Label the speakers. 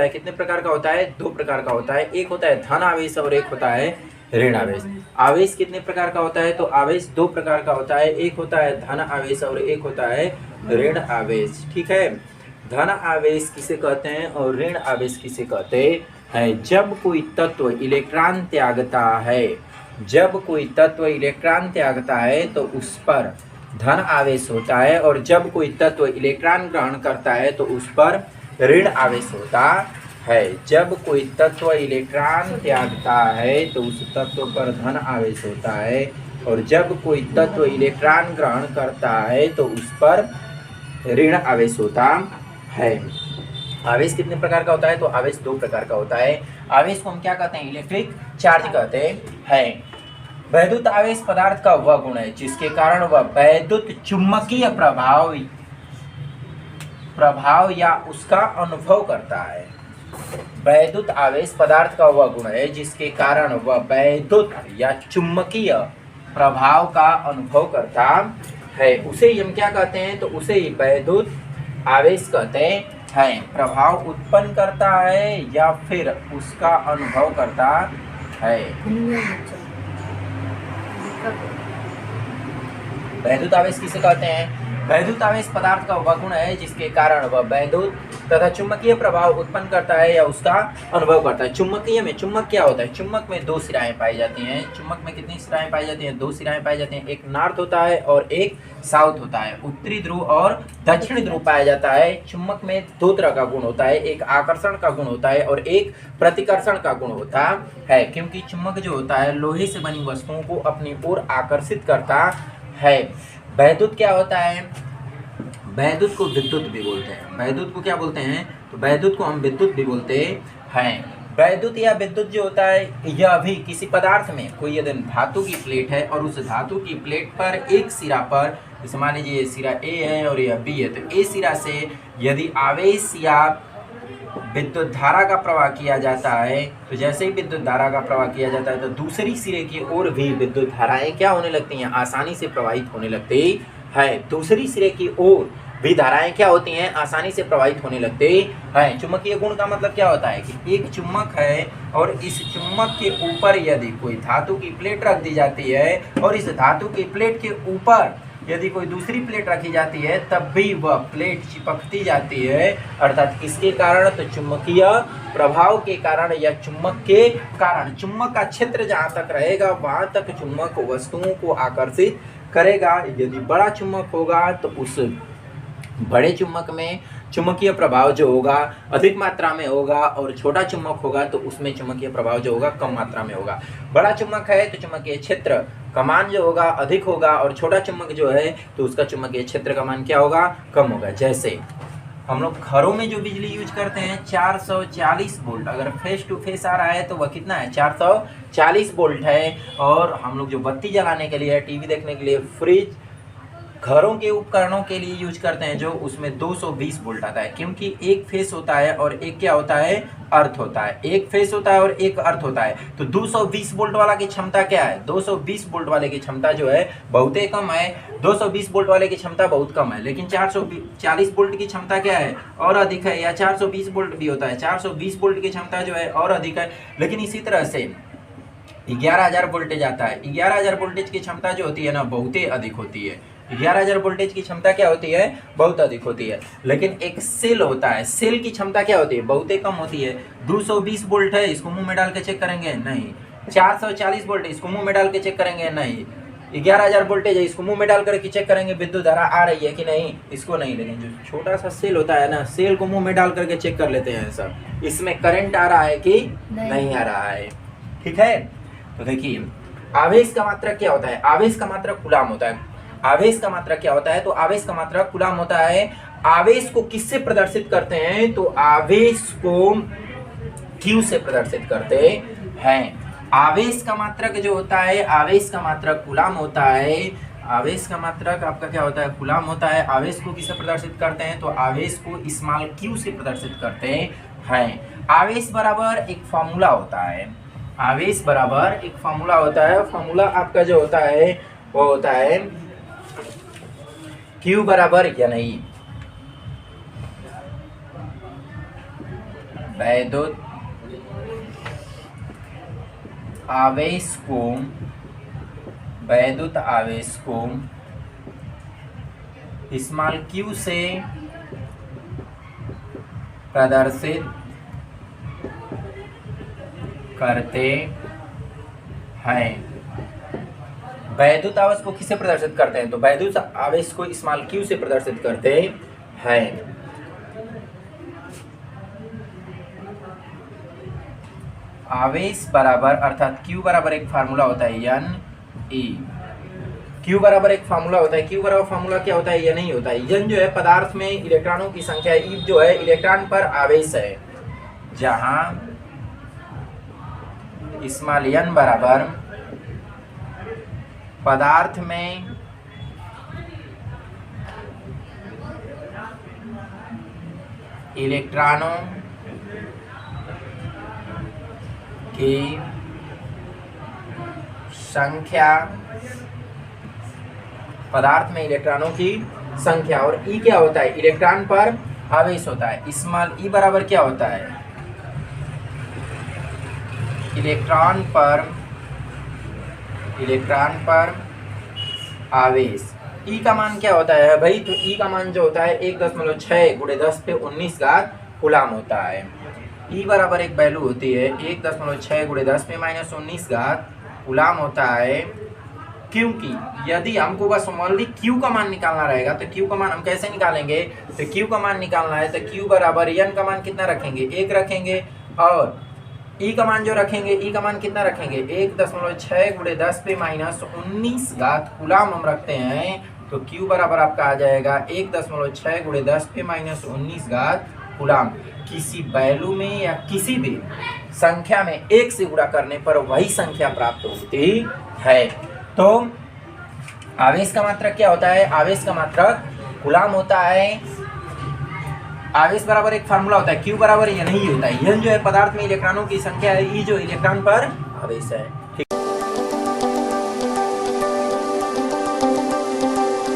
Speaker 1: है कितने प्रकार का होता है? 2 प्रकार का होता है। एक होता है धन आवेश और एक होता है ऋण आवेश। आवेश कितने प्रकार का होता है? तो आवेश 2 प्रकार का होता है। एक होता है धन आवेश और एक होता है ऋण आवेश। ठीक है, धन आवेश किसे कहते हैं और ऋण आवेश किसे कहते हैं? जब कोई तत्व इलेक्ट्रॉन त्यागता है, जब कोई तत्व इलेक्ट्रॉन त्यागता है तो उस पर धन आवेश होता है, और जब कोई तत्व इलेक्ट्रॉन ग्रहण करता है तो उस पर ऋण आवेश होता है। जब कोई तत्व इलेक्ट्रॉन त्यागता है तो उस तत्व पर धन आवेश होता है, और जब कोई तत्व इलेक्ट्रॉन ग्रहण करता है तो उस पर ऋण आवेश होता है। आवेश कितने प्रकार का होता है? तो आवेश 2 प्रकार का होता है। आवेश को हम क्या कहते हैं? इलेक्ट्रिक चार्ज कहते हैं। वैद्युत आवेश पदार्थ का वह गुण है जिसके कारण वह वैद्युत चुंबकीय प्रभाव या उसका अनुभव करता है। वैद्युत आवेश पदार्थ का वह गुण है जिसके कारण वह वैद्युत या चुंबकीय प्रभाव का अनुभव करता है। उसे हम क्या कहते हैं? तो उसे ही वैद्युत आवेश कहते हैं। प्रभाव उत्पन्न करता है या फिर उसका अनुभव करता है। वैद्युत आवेश किसे कहते हैं? वैद्युत आवेश पदार्थ का वह गुण है जिसके कारण वह वैद्युत तथा चुंबकीय प्रभाव उत्पन्न करता है या उसका अनुभव करता है। चुंबकीय में चुंबक क्या होता है? चुंबक में 2 सिराएं पाई जाती हैं। चुंबक में कितनी सिराएं पाई जाती हैं? 2 सिराएं पाई जाती हैं। एक नॉर्थ होता है और एक साउथ होता है। उत्तरी ध्रुव और दक्षिणी ध्रुव पाया जाता है। चुंबक में 2 तरह का गुण होता है, एक आकर्षण का गुण होता है और एक प्रतिकर्षण का गुण होता है, क्योंकि चुंबक जो होता है लोहे से बनी वस्तुओं को अपनी ओर आकर्षित करता है। वैद्युत क्या होता है? वैद्युत को विद्युत भी बोलते हैं। वैद्युत को क्या बोलते हैं? तो वैद्युत को हम विद्युत भी बोलते हैं। वैद्युत या विद्युत जो होता है यह भी किसी पदार्थ में कोई यदि धातु की प्लेट है और उस धातु की प्लेट पर एक सिरा पर, जैसे मान लीजिए ये सिरा ए है और यह बी है, तो ए सिरा से यदि आवेश या विद्युत धारा का प्रवाह किया जाता है, तो जैसे ही विद्युत धारा का प्रवाह किया जाता है तो दूसरी सिरे की ओर भी विद्युत धाराएं क्या होने लगती हैं? आसानी से प्रवाहित होने लगती है। दूसरी सिरे की ओर भी धाराएं क्या होती हैं? आसानी से प्रवाहित होने लगते हैं। चुंबकीय गुण का मतलब क्या होता है कि एक चुम्बक है और इस चुम्बक के ऊपर यदि कोई धातु की प्लेट रख दी जाती है और इस धातु की प्लेट के ऊपर यदि कोई दूसरी प्लेट रखी जाती है तब भी वह प्लेट चिपकती जाती है, अर्थात किसके कारण? तो चुंबकीय प्रभाव के कारण या चुंबक के कारण। चुंबक का क्षेत्र जहाँ तक रहेगा वहाँ तक चुंबक वस्तुओं को आकर्षित करेगा। यदि बड़ा चुंबक होगा तो उस बड़े चुंबक में चुंबकीय प्रभाव जो होगा अधिक मात्रा में होगा, और छोटा चुंबक होगा तो उसमें चुंबकीय प्रभाव जो होगा कम मात्रा में होगा। बड़ा चुंबक है तो चुंबकीय क्षेत्र का मान जो होगा अधिक होगा, और छोटा चुंबक जो है तो उसका चुंबकीय क्षेत्र का मान क्या होगा? कम होगा। जैसे हम लोग घरों में जो बिजली यूज करते हैं 440 वोल्ट, अगर फेस टू फेस आ रहा है तो वह कितना है? 440 वोल्ट है। और हम लोग जो बत्ती जलाने के लिए, टीवी देखने के लिए, फ्रिज, घरों के उपकरणों के लिए यूज करते हैं जो, उसमें 220 वोल्ट आता है, क्योंकि एक फेस होता है और एक क्या होता है? अर्थ होता है। एक फेस होता है और एक अर्थ होता है। तो 220 वोल्ट वाला की क्षमता क्या है? 220 वोल्ट वाले की क्षमता जो है बहुत ही कम है। 220 वोल्ट वाले की क्षमता बहुत कम है, लेकिन 440 वोल्ट की क्षमता क्या है? और अधिक है। या 420 वोल्ट भी होता है, 420 वोल्ट की क्षमता जो है और अधिक है। लेकिन इसी तरह से 11,000 वोल्टेज आता है। 11,000 वोल्टेज की क्षमता जो होती है ना बहुत ही अधिक होती है। 11,000 वोल्टेज की क्षमता क्या होती है? बहुत अधिक होती है। लेकिन एक सेल होता है, सेल की क्षमता क्या होती है? बहुत ही कम होती है। 220 वोल्ट है, इसको मुंह में डाल के चेक करेंगे? नहीं। 440 वोल्ट है, इसको मुंह में डाल के चेक करेंगे? नहीं। 11,000 वोल्टेज है, इसको मुंह में डाल करके चेक करेंगे विद्युत धारा आ रही है कि नहीं? इसको नहीं। लेकिन जो छोटा सा सेल होता है ना, सेल को मुंह में डाल करके चेक कर लेते हैं सब, इसमें करंट आ रहा है कि नहीं आ रहा है। ठीक है, तो देखिए आवेश का मात्रक क्या होता है? आवेश का मात्रक कूलाम होता है। आवेश का मात्रक क्या होता है? तो आवेश का मात्रक कूलाम होता है। आवेश को किससे प्रदर्शित करते हैं? तो आवेश को Q से प्रदर्शित करते हैं। आवेश का मात्रक जो होता है, आवेश का मात्रक कूलाम होता है। आवेश का मात्रक आपका क्या होता है? कूलाम होता है। आवेश को किससे प्रदर्शित करते हैं? तो आवेश को स्मॉल q से प्रदर्शित करते हैं। आवेश बराबर एक फॉर्मूला होता है। आवेश बराबर एक फॉर्मूला होता है। फॉर्मूला आपका जो होता है वो होता है Q बराबर या नहीं, वैद्युत आवेश को स्मॉल q से प्रदर्शित करते हैं। वैद्युत आवेश को किसे प्रदर्शित करते हैं? तो वैद्युत आवेश को स्मॉल q से प्रदर्शित करते हैं। आवेश बराबर अर्थात q बराबर एक फार्मूला होता है n e। q बराबर एक फार्मूला होता है। q बराबर फार्मूला क्या होता है? n नहीं होता है। n जो है पदार्थ में इलेक्ट्रॉनों की संख्या है, e जो है इलेक्ट्रॉन पर आवेश है। जहां स्मॉल n बराबर पदार्थ में इलेक्ट्रॉनों की संख्या, पदार्थ में इलेक्ट्रॉनों की संख्या, और E क्या होता है? इलेक्ट्रॉन पर आवेश होता है। स्मॉल e बराबर क्या होता है? इलेक्ट्रॉन पर आवेश। E का मान क्या होता है भाई? तो E का मान जो होता है 1.6 × 10⁻⁹ कूलाम होता है। E बराबर एक वैल्यू होती है 1.6 × 10⁻⁹ कूलाम होता है। क्योंकि यदि हमको बस ओनली Q का मान निकालना रहेगा तो Q का मान हम कैसे निकालेंगे? तो Q का मान निकालना है तो Q बराबर n का मान कितना रखेंगे? 1 रखेंगे, और E का मान जो रखेंगे, E का मान कितना रखेंगे? 1.6 × 10⁻⁹ कूलाम हम रखते हैं। तो Q बराबर आपका आ जाएगा 1.6 × 10⁻⁹ कूलाम। किसी वैल्यू में या किसी भी संख्या में 1 से गुणा करने पर वही संख्या प्राप्त होती है। तो आवेश का मात्रक क्या होता है? आवेश का मात्रक कूलाम होता है। आवेश बराबर एक फार्मूला होता है, Q बराबर n ही होता है। n जो है पदार्थ में इलेक्ट्रॉनों की संख्या है, E जो इलेक्ट्रॉन पर आवेश है।